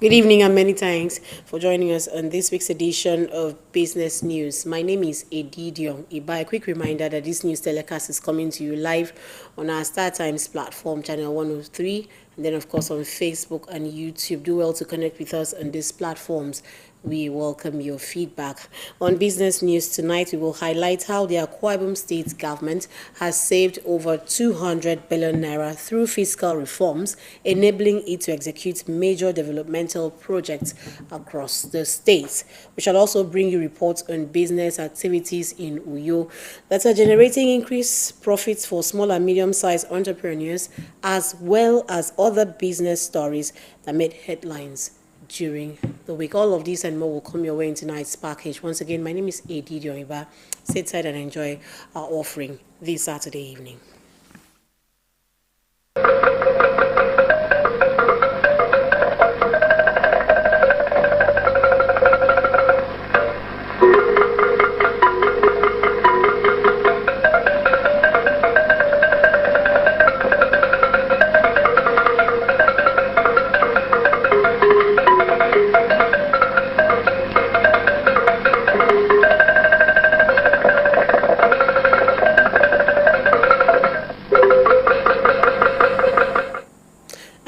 Good evening and many thanks for joining us on this week's edition of Business News. My name is Edidion Iba. A quick reminder that this news telecast is coming to you live on our Star Times platform, channel 103, and then of course on Facebook and YouTube. Do well to connect with us on these platforms. We welcome your feedback. On Business News tonight, we will highlight how the Akwa Ibom State government has saved over 200 billion naira through fiscal reforms, enabling it to execute major developmental projects across the state. We shall also bring you reports on business activities in Uyo that are generating increased profits for small and medium-sized entrepreneurs, as well as other business stories that made headlines during the week. All of these and more will come your way in tonight's package. Once again, my name is Adi Dioiba. Sit tight and enjoy our offering this Saturday evening.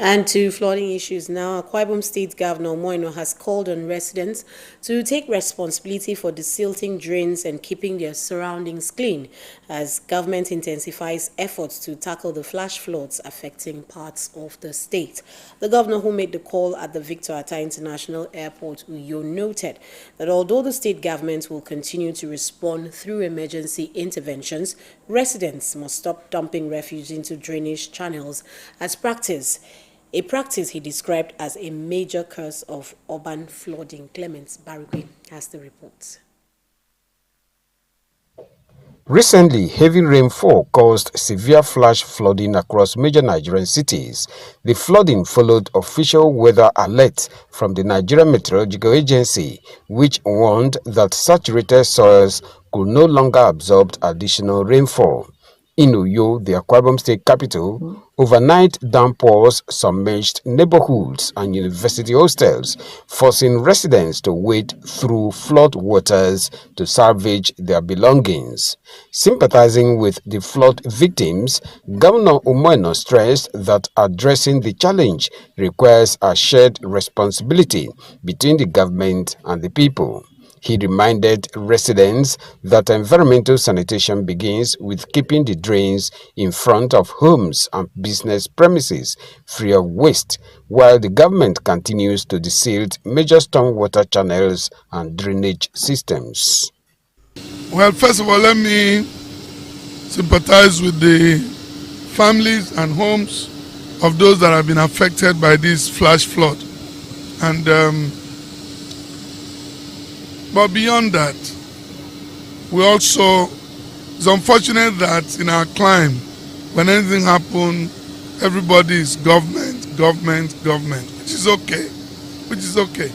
And to flooding issues now, Akwa Ibom State Governor Moino has called on residents to take responsibility for desilting drains and keeping their surroundings clean as government intensifies efforts to tackle the flash floods affecting parts of the state. The governor, who made the call at the Victor Atta International Airport, Uyo, noted that although the state government will continue to respond through emergency interventions, residents must stop dumping refuse into drainage channels as a practice he described as a major cause of urban flooding. Clements Barigwe has the report. Recently, heavy rainfall caused severe flash flooding across major Nigerian cities. The flooding followed official weather alerts from the Nigerian Meteorological Agency, which warned that saturated soils could no longer absorb additional rainfall. In Uyo, the Akwa Ibom State capital, overnight downpours submerged neighborhoods and university hostels, forcing residents to wade through flood waters to salvage their belongings. Sympathizing with the flood victims, Governor Umoeno stressed that addressing the challenge requires a shared responsibility between the government and the people. He reminded residents that environmental sanitation begins with keeping the drains in front of homes and business premises free of waste, while the government continues to desilt major stormwater channels and drainage systems. Well, first of all, let me sympathize with the families and homes of those that have been affected by this flash flood. And but beyond that, it's unfortunate that in our climb, when anything happens, everybody is government, which is okay.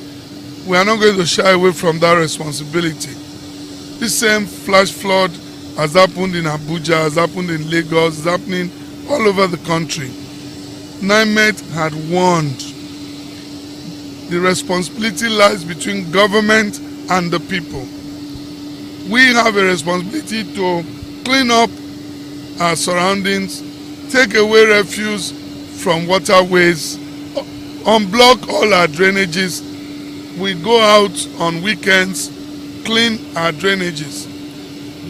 We are not going to shy away from that responsibility. This same flash flood has happened in Abuja, has happened in Lagos, is happening all over the country. NIMET had warned the responsibility lies between government and the people. We have a responsibility to clean up our surroundings, take away refuse from waterways, unblock all our drainages. We go out on weekends, clean our drainages.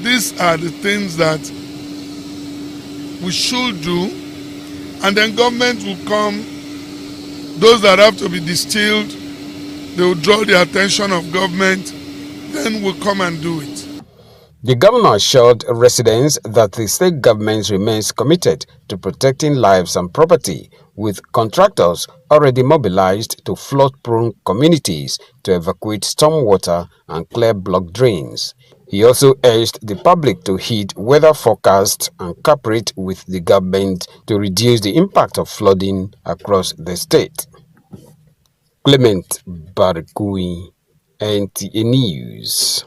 These are the things that we should do, and then government will come. Those that have to be distilled, they will draw the attention of government, then we'll come and do it. The governor assured residents that the state government remains committed to protecting lives and property, with contractors already mobilized to flood-prone communities to evacuate stormwater and clear blocked drains. He also urged the public to heed weather forecasts and cooperate with the government to reduce the impact of flooding across the state. Clement Barigwe, NTA News.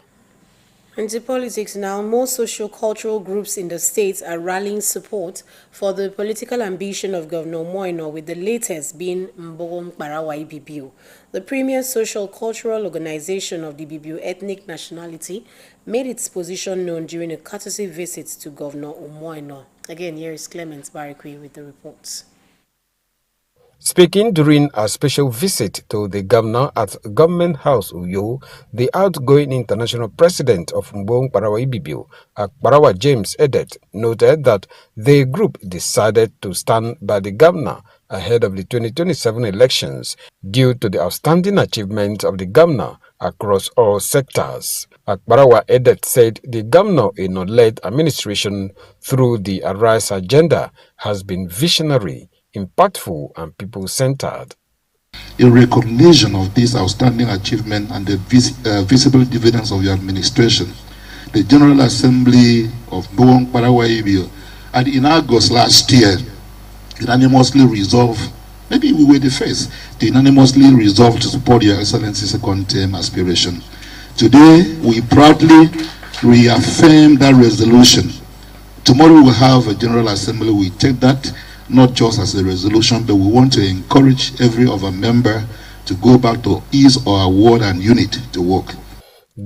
Into politics now, more socio-cultural groups in the states are rallying support for the political ambition of Governor Moino, with the latest being Mbogong Barawa Ibibio. The premier social-cultural organization of the Ibibio ethnic nationality made its position known during a courtesy visit to Governor Moino. Again, here is Clement Barikwi with the reports. Speaking during a special visit to the governor at Government House Uyo, the outgoing international president of Mbogong Barawa Ibibio, Barawa James Edet, noted that the group decided to stand by the governor ahead of the 2027 elections due to the outstanding achievements of the governor across all sectors. Barawa Edet said the governor-led administration through the Arise agenda has been visionary, impactful and people-centered. In recognition of this outstanding achievement and the visible dividends of your administration, the General Assembly of Mbogong Barawa Ibibio, and in August last year, unanimously resolved, maybe we were the first, to unanimously resolve to support Your Excellency's second-term aspiration. Today, we proudly reaffirm that resolution. Tomorrow we will have a General Assembly. We take that not just as a resolution, but we want to encourage every other member to go back to his or her ward and unit to work.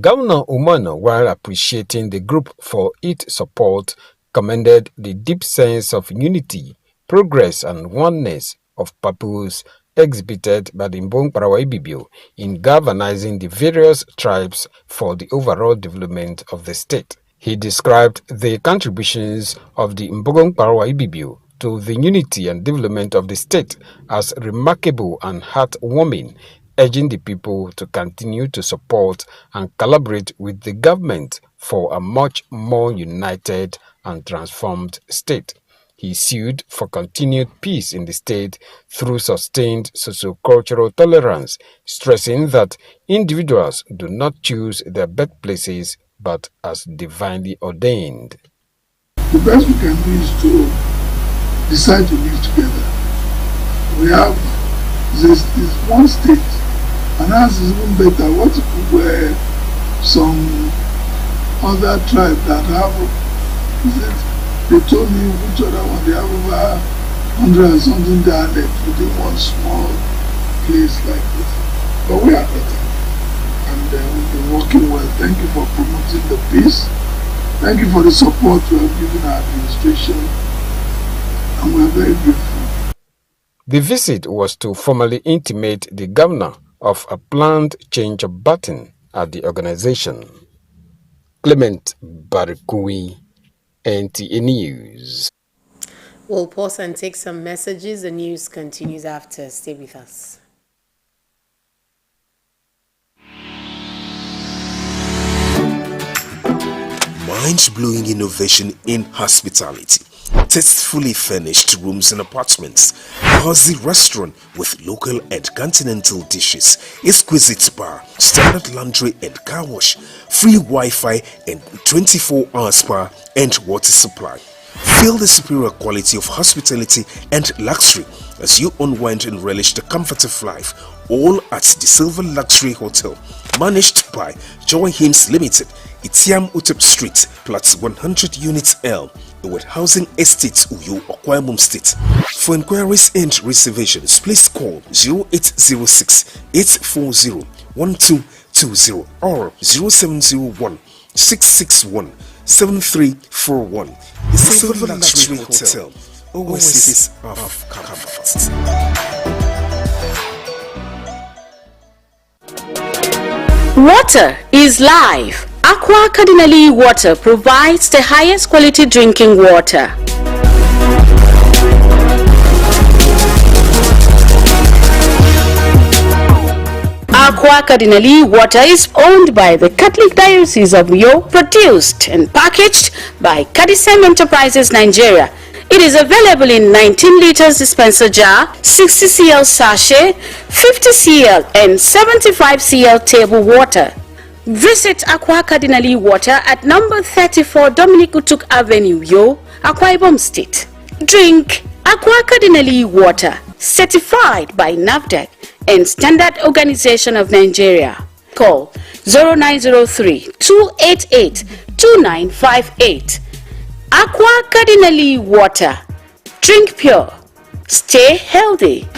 Governor Umano, while appreciating the group for its support, commended the deep sense of unity, progress and oneness of purpose exhibited by the Mbogong Barawa Ibibio in galvanizing the various tribes for the overall development of the state. He described the contributions of the Mbogong Barawa Ibibio to the unity and development of the state as remarkable and heartwarming, urging the people to continue to support and collaborate with the government for a much more united and transformed state. He sued for continued peace in the state through sustained socio-cultural tolerance, stressing that individuals do not choose their birthplaces but as divinely ordained. The best we can do is to decide to live together. We have this one state, and ours is even better. What were some other tribe that have, they told me which other one, they have over 100 and something dialects within one small place like this. But we are better, and we've been working well. Thank you for promoting the peace. Thank you for the support you have given our administration. And we are very grateful. The visit was to formally intimate the governor of a planned change of baton at the organization. Clement Barikui, NTA News. We'll pause and take some messages. The news continues after. Stay with us. Mind-blowing innovation in hospitality. Tastefully furnished rooms and apartments, cozy restaurant with local and continental dishes, exquisite bar, standard laundry and car wash, free Wi-Fi and 24-hour spa and water supply. Feel the superior quality of hospitality and luxury as you unwind and relish the comfort of life, all at the Silver Luxury Hotel, managed by Joy Hymns Limited, Itiam Utep Street, Plot 100 Units L, with Housing Estates Uyo, Okwamum State. For inquiries and reservations, please call 0806 840 1220 or 0701 661 7341. The Silver Luxury Hotel, oasis of comfort. Water is life. Aqua Cardinali Water provides the highest quality drinking water. Aqua Cardinali Water is owned by the Catholic Diocese of Uyo, produced and packaged by Cadisem Enterprises Nigeria. It is available in 19 liters dispenser jar, 60 cl sachet, 50 cl and 75 cl table water. Visit Aqua Cardinali Water at number 34 Dominic Utuk Avenue, Uyo, Akwa Ibom State. Drink Aqua Cardinali Water, certified by NAFDAC and Standard Organization of Nigeria. Call 0903-288-2958. Aqua Cardinally Water. Drink pure. Stay healthy.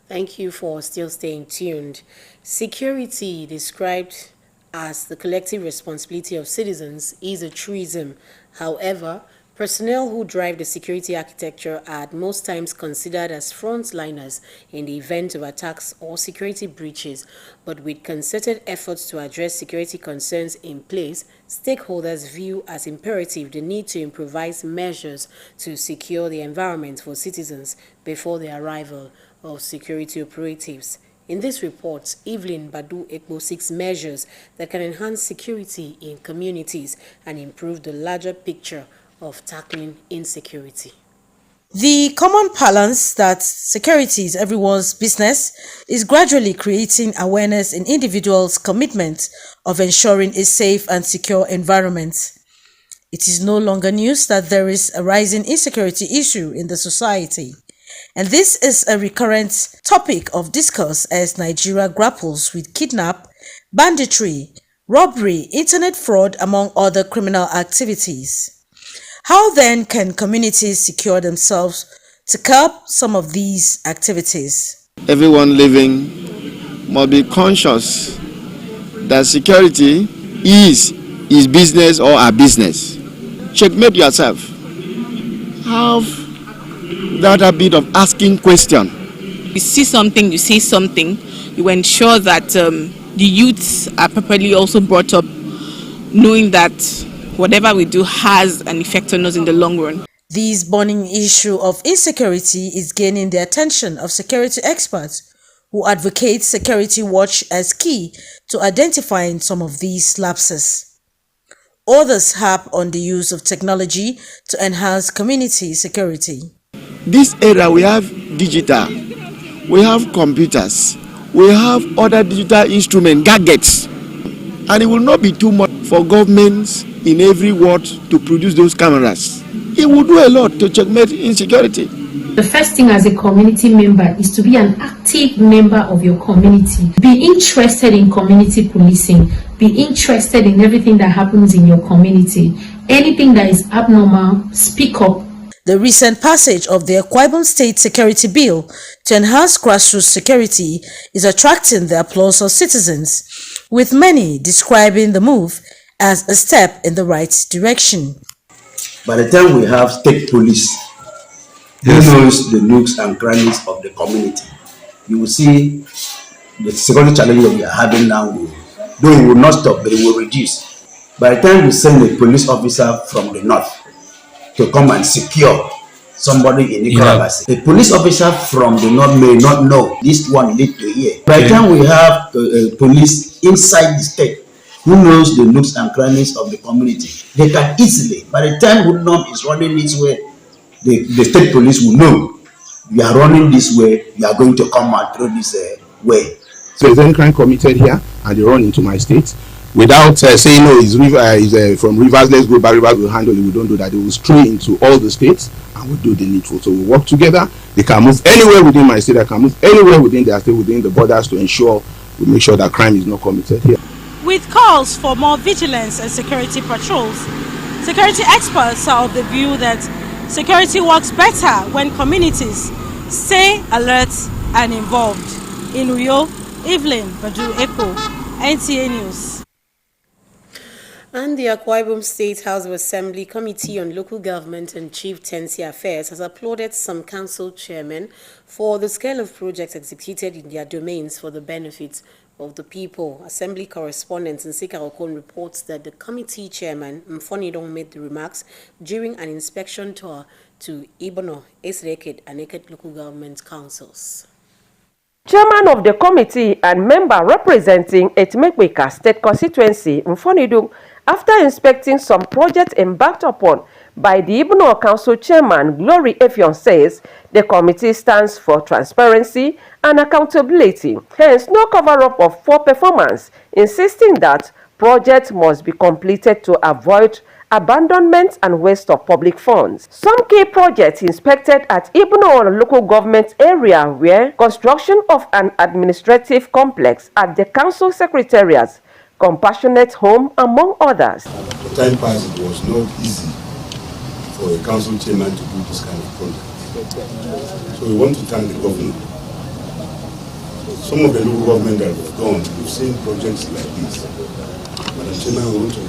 Thank you for still staying tuned. Security, described as the collective responsibility of citizens, is a truism. However, personnel who drive the security architecture are at most times considered as frontliners in the event of attacks or security breaches. But with concerted efforts to address security concerns in place, stakeholders view as imperative the need to improvise measures to secure the environment for citizens before the arrival of security operatives. In this report, Evelyn Badu Ekpo seeks measures that can enhance security in communities and improve the larger picture of tackling insecurity. The common parlance that security is everyone's business is gradually creating awareness in individuals' commitment of ensuring a safe and secure environment. It is no longer news that there is a rising insecurity issue in the society. And this is a recurrent topic of discourse as Nigeria grapples with kidnap, banditry, robbery, internet fraud, among other criminal activities. How then can communities secure themselves to curb some of these activities? Everyone living must be conscious that security is his business or our business. Checkmate yourself. Have that habit of asking questions. You see something, you say something, you ensure that the youths are properly also brought up, knowing that whatever we do has an effect on us in the long run. This burning issue of insecurity is gaining the attention of security experts who advocate security watch as key to identifying some of these lapses. Others harp on the use of technology to enhance community security. This era we have digital, we have computers, we have other digital instrument gadgets, and it will not be too much for governments in every ward to produce those cameras. It will do a lot to checkmate insecurity. The first thing as a community member is to be an active member of your community. Be interested in community policing. Be interested in everything that happens in your community. Anything that is abnormal, speak up. The recent passage of the Akwa Ibom State Security Bill to enhance grassroots security is attracting the applause of citizens, with many describing the move as a step in the right direction. By the time we have state police, who knows the nooks and crannies of the community, you will see the security challenge that we are having now, though it will not stop, but it will reduce. By the time we send a police officer from the north to come and secure somebody in Nicaragua, a police officer from the north may not know this one lead to here. By the time we have police inside the state who knows the nooks and crannies of the community, they can easily, by the time Woodnorm is running this way, the state police will know you are running this way, you are going to come out through this way. So if any crime committed here and they run into my state, without saying no, it's from Rivers, let's go back, Rivers will handle it. We don't do that. They will stray into all the states and we do the needful. So we work together. They can move anywhere within my state. They can move anywhere within their state, within the borders, to ensure we make sure that crime is not committed here. With calls for more vigilance and security patrols, security experts are of the view that security works better when communities stay alert and involved. In Uyo, Evelyn Badu Ekpo, NTA News. And the Akwa Ibom State House of Assembly Committee on Local Government and Chieftaincy Affairs has applauded some council chairmen for the scale of projects executed in their domains for the benefit of the people. Assembly correspondent Nsika Okon reports that the committee chairman Mfonidong made the remarks during an inspection tour to Ibono, Esreket, and Eket local government councils. Chairman of the committee and member representing Etimekbeka State Constituency, Mfonidong, after inspecting some projects embarked upon by the Ibono Council Chairman Glory Efion, says the committee stands for transparency and accountability, hence no cover-up of poor performance, insisting that projects must be completed to avoid abandonment and waste of public funds. Some key projects inspected at Ibno local government area were construction of an administrative complex at the council secretariat, compassionate home, among others. The time passed, it was not easy for a council chairman to do this kind of project. So we want to thank the government. Some of the local government that have gone, we've seen projects like this. Madam Chairman, we want to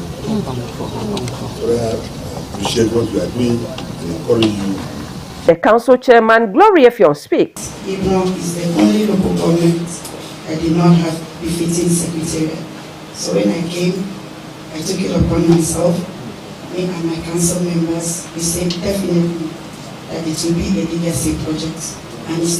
appreciate what you are doing and encourage you. The council chairman, Gloria Fion, speaks. Ibno is the only local government that did not have befitting secretariat. So when I came, I took it upon myself, me and my council members, we said definitely that it will be a legacy project.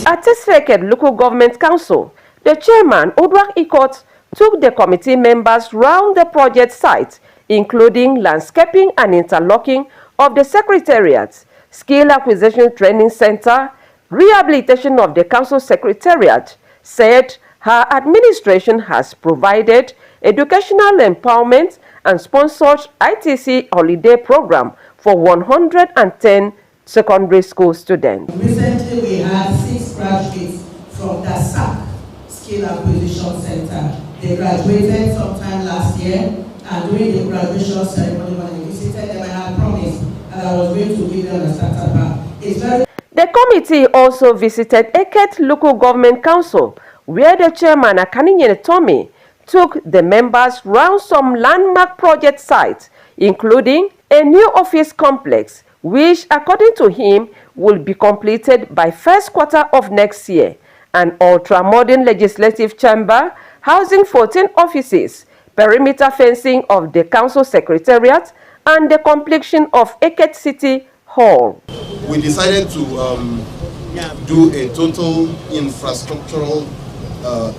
At Tesfeket Local Government Council, the chairman, Odwak Ikot, took the committee members round the project site, including landscaping and interlocking of the secretariat, skill acquisition training center, rehabilitation of the council secretariat, said her administration has provided educational empowerment and sponsored ITC holiday program for 110 secondary school students. Recently, we had 6 graduates from the SAC Skill Acquisition Center. They graduated sometime last year, and during the graduation ceremony, when I visited them, I had promised that I was going to give them a starter pack. The committee also visited Eket Local Government Council, where the chairman, Akaninye Tommy, took the members round some landmark project sites, including a new office complex, which, according to him, will be completed by first quarter of next year, an ultra-modern legislative chamber housing 14 offices, perimeter fencing of the council secretariat, and the completion of Eket City Hall. We decided to do a total infrastructural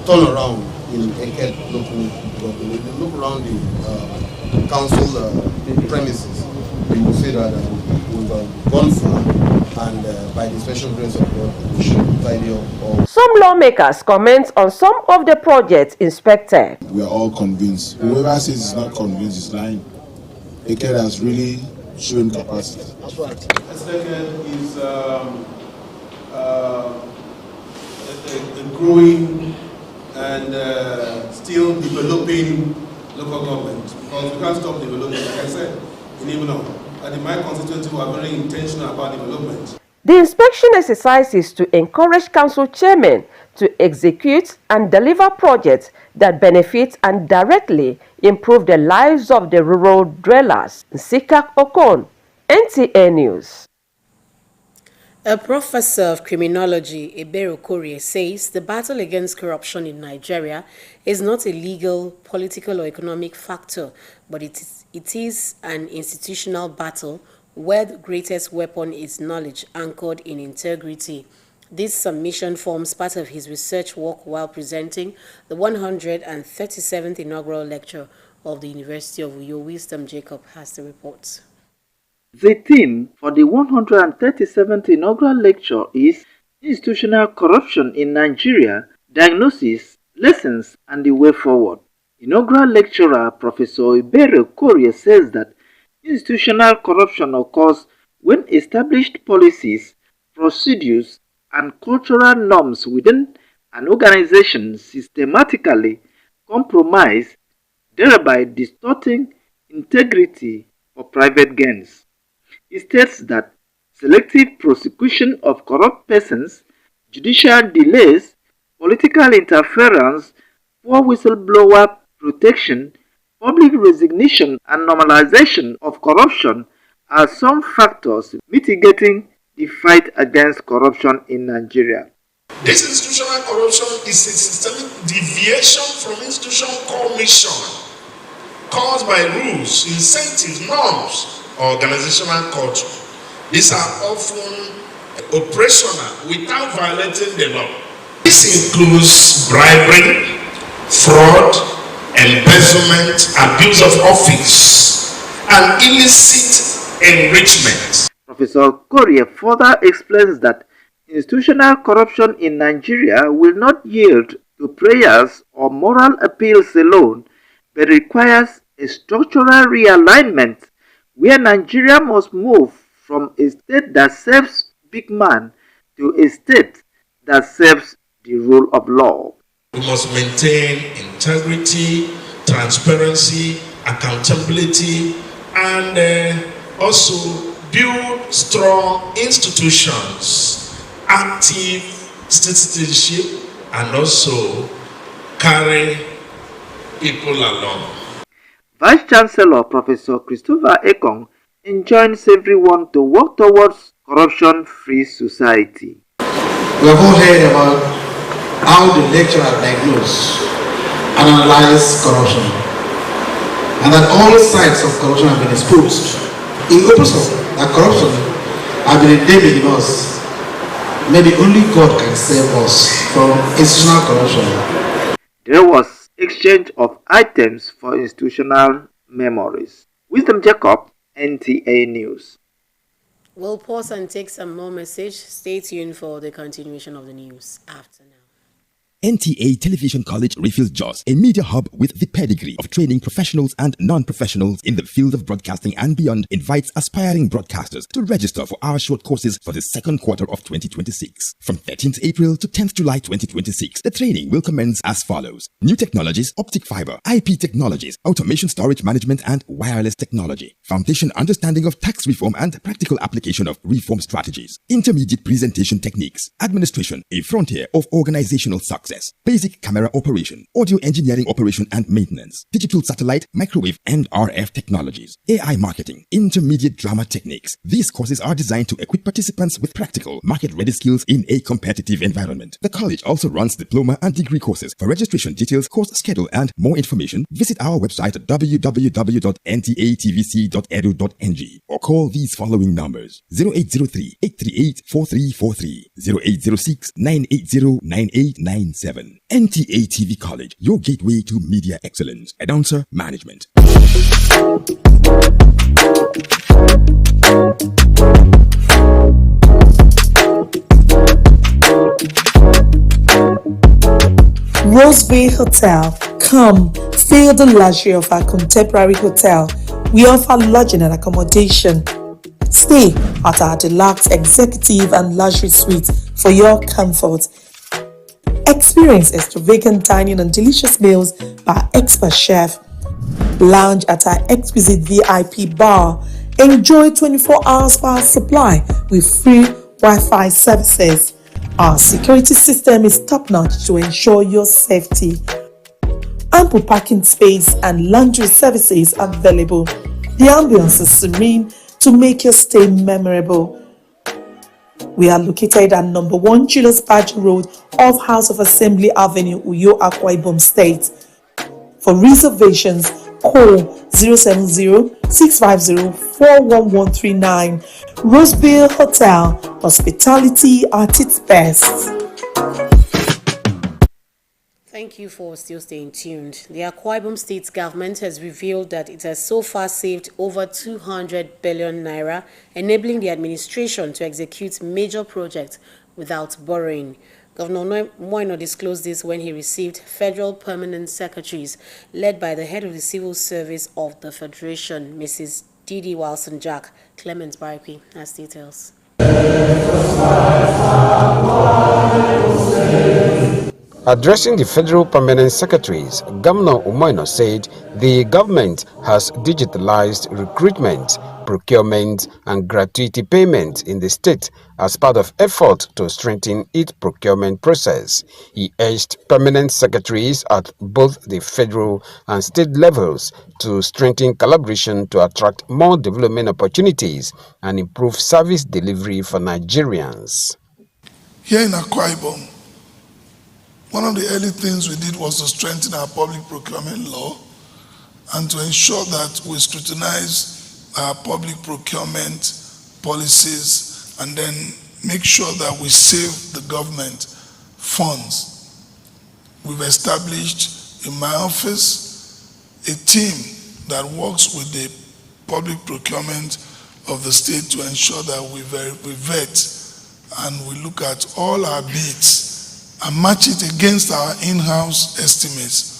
turnaround in Eket local government. If you look around the council premises, you will see that we've gone far, and by the special grace of God, we should tidy up all. Some lawmakers comment on some of the projects inspected. We are all convinced. Whoever says is not convinced is lying. Eket has really shown capacity. That's right. Eket is a growing and still developing local government, because we can't stop developing. Like I said, in Ibno, and in my constituency, we are very intentional about development. The inspection exercise is to encourage council chairmen to execute and deliver projects that benefit and directly improve the lives of the rural dwellers. Sikak Okon, NTA News. A professor of criminology, Ebere Okorie, says the battle against corruption in Nigeria is not a legal, political, or economic factor, but it is an institutional battle where the greatest weapon is knowledge anchored in integrity. This submission forms part of his research work while presenting the 137th inaugural lecture of the University of Uyo. Wisdom Jacob has the reports. The theme for the 137th inaugural lecture is Institutional Corruption in Nigeria, Diagnosis, Lessons, and the Way Forward. Inaugural lecturer Professor Ebere Okorie says that institutional corruption occurs when established policies, procedures, and cultural norms within an organization systematically compromise, thereby distorting integrity for private gains. He states that selective prosecution of corrupt persons, judicial delays, political interference, poor whistleblower protection, public resignation, and normalization of corruption are some factors mitigating the fight against corruption in Nigeria. This institutional corruption is a systemic deviation from institutional core mission caused by rules, incentives, norms, or organizational culture. These are often operational without violating the law. This includes bribery, fraud, embezzlement, abuse of office, and illicit enrichment. Professor Okorie further explains that institutional corruption in Nigeria will not yield to prayers or moral appeals alone, but requires a structural realignment where Nigeria must move from a state that serves big man to a state that serves the rule of law. We must maintain integrity, transparency, accountability, and also build strong institutions, active citizenship, and also carry people along. Vice Chancellor Professor Christopher Ekong enjoins everyone to work towards corruption-free society. We have all heard about how the lecturer diagnosed and analyzed corruption, and that all sides of corruption have been exposed. In opposite, that corruption has been endemic in us. Maybe only God can save us from institutional corruption. There was exchange of items for institutional memories. Wisdom Jacob, NTA News. We'll pause and take some more message. Stay tuned for the continuation of the news after now. NTA Television College refills JOS, a media hub with the pedigree of training professionals and non-professionals in the field of broadcasting and beyond, invites aspiring broadcasters to register for our short courses for the second quarter of 2026. From 13th April to 10th July 2026, the training will commence as follows: New Technologies, Optic Fiber, IP Technologies, Automation Storage Management and Wireless Technology, Foundation Understanding of Tax Reform and Practical Application of Reform Strategies, Intermediate Presentation Techniques, Administration, a Frontier of Organizational Success, Basic Camera Operation, Audio Engineering Operation and Maintenance, Digital Satellite, Microwave and RF Technologies, AI Marketing, Intermediate Drama Techniques. These courses are designed to equip participants with practical, market-ready skills in a competitive environment. The college also runs diploma and degree courses. For registration details, course schedule and more information, visit our website at www.ntatvc.edu.ng or call these following numbers: 0803-838-4343, 0806-980-9897. NTA TV College, your gateway to media excellence. Announcer Management. Roseville Hotel. Come, feel the luxury of our contemporary hotel. We offer lodging and accommodation. Stay at our deluxe executive and luxury suite for your comfort. Experience extravagant dining and delicious meals by our expert chef. Lounge at our exquisite VIP bar. Enjoy 24 hours power supply with free Wi-Fi services. Our security system is top-notch to ensure your safety. Ample parking space and laundry services available. The ambience is serene to make your stay memorable. We are located at number 1 Julius Badger Road off House of Assembly Avenue, Uyo, Akwa Ibom State. For reservations, call 070-650-41139. Roseville Hotel, hospitality at its best. Thank you for still staying tuned. The Akwa Ibom State government has revealed that it has so far saved over 200 billion naira, enabling the administration to execute major projects without borrowing. Governor Moino disclosed this when he received federal permanent secretaries led by the head of the civil service of the Federation, Mrs. Didi Wilson Jack. Clement Barikwi has details. Addressing the federal permanent secretaries, Governor Umoino said the government has digitalized recruitment, procurement and gratuity payment in the state as part of effort to strengthen its procurement process. He urged permanent secretaries at both the federal and state levels to strengthen collaboration to attract more development opportunities and improve service delivery for Nigerians. Here in Akwa Ibom, one of the early things we did was to strengthen our public procurement law and to ensure that we scrutinize our public procurement policies and then make sure that we save the government funds. We've established in my office a team that works with the public procurement of the state to ensure that we vet and we look at all our bids and match it against our in-house estimates.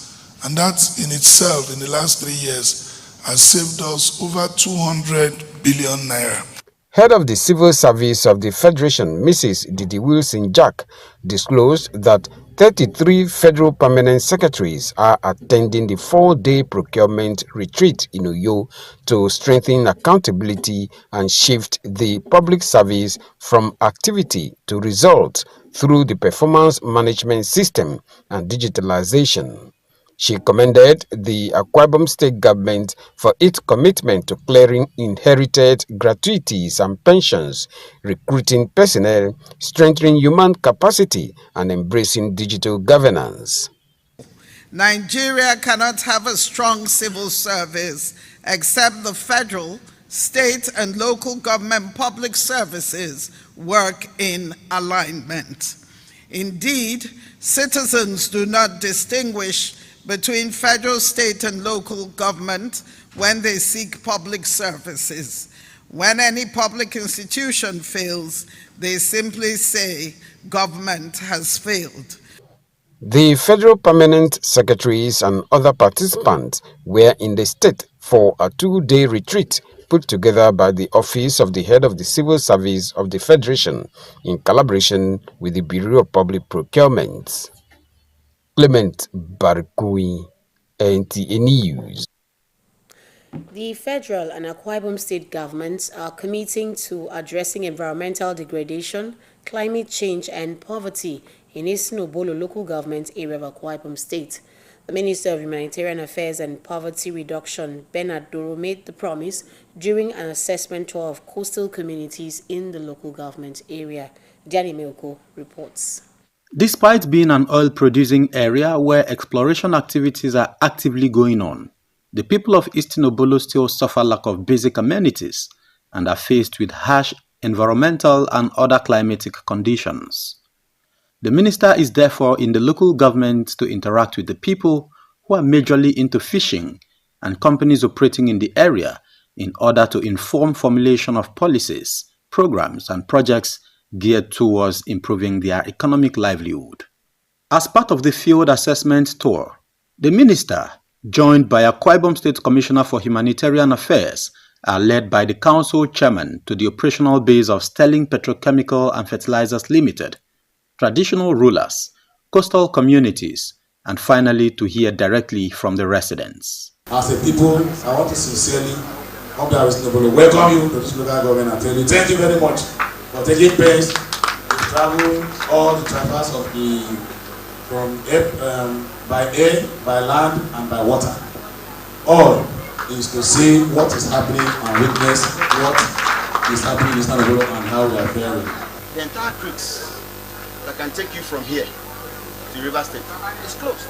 And that in itself, in the last 3 years, has saved us over 200 billion naira. Head of the Civil Service of the Federation, Mrs. Didi Wilson Jack, disclosed that 33 federal permanent secretaries are attending the 4-day procurement retreat in Uyo to strengthen accountability and shift the public service from activity to result through the performance management system and digitalization. She commended the Akwa Ibom state government for its commitment to clearing inherited gratuities and pensions, recruiting personnel, strengthening human capacity, and embracing digital governance. Nigeria cannot have a strong civil service except the federal, state, and local government public services work in alignment. Indeed, citizens do not distinguish between federal, state, and local government when they seek public services. When any public institution fails, they simply say, government has failed. The federal permanent secretaries and other participants were in the state for a 2-day retreat put together by the Office of the Head of the Civil Service of the Federation in collaboration with the Bureau of Public Procurement. Clement Barkui, NTA News. The federal and Akwa Ibom state governments are committing to addressing environmental degradation, climate change, and poverty in Eastern Obolo local government area of Akwa Ibom state. The Minister of Humanitarian Affairs and Poverty Reduction, Bernard Doro, made the promise during an assessment tour of coastal communities in the local government area. Diani Meoko reports. Despite being an oil-producing area where exploration activities are actively going on, the people of Eastern Obolo still suffer lack of basic amenities and are faced with harsh environmental and other climatic conditions. The minister is therefore in the local government to interact with the people who are majorly into fishing and companies operating in the area in order to inform formulation of policies, programs, and projects geared towards improving their economic livelihood. As part of the field assessment tour, the minister, joined by Akwa Ibom State Commissioner for Humanitarian Affairs, are led by the council chairman to the operational base of Sterling Petrochemical and Fertilizers Limited, traditional rulers, coastal communities, and finally to hear directly from the residents. As a people, I want to sincerely, on behalf of Obolo, welcome you to this local government and tell you thank you very much for taking pains to travel all the traverse of by air, by land, and by water. All is to see what is happening and witness what is happening in Eastern Obolo and how we are faring. The entire creeks that can take you from here to River State is closed.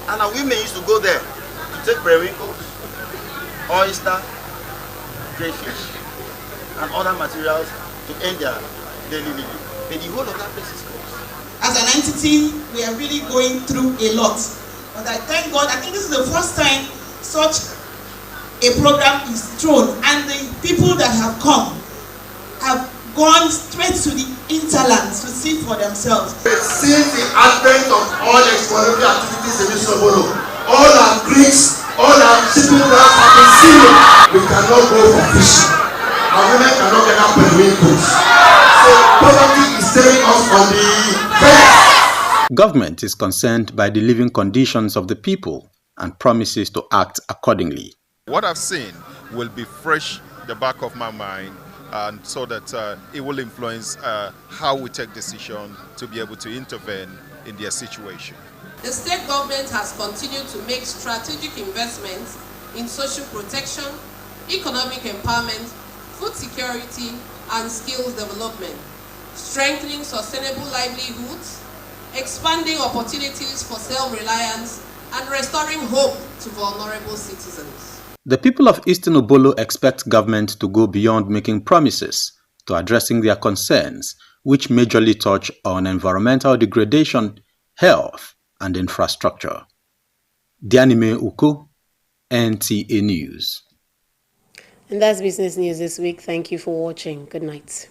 And our women used to go there to take periwinkles, oyster, crayfish, and other materials to end their daily living. But the whole of that place is closed. As an entity, we are really going through a lot. But I thank God, I think this is the first time such a program is thrown, and the people that have come have gone straight to the hinterlands to see for themselves. Since the advent of all exploratory activities in Eastern Obolo, all our creeks, all our shipping grounds have been sealed. We cannot go for fishing. Our women cannot get up and win goods. So poverty is staring us on the face. Government is concerned by the living conditions of the people and promises to act accordingly. What I've seen will be fresh in the back of my mind, and so that it will influence how we take decisions to be able to intervene in their situation. The state government has continued to make strategic investments in social protection, economic empowerment, food security, and skills development, strengthening sustainable livelihoods, expanding opportunities for self-reliance, and restoring hope to vulnerable citizens. The people of Eastern Obolo expect government to go beyond making promises to addressing their concerns, which majorly touch on environmental degradation, health, and infrastructure. Dianime Uko, NTA News. And that's business news this week. Thank you for watching. Good night.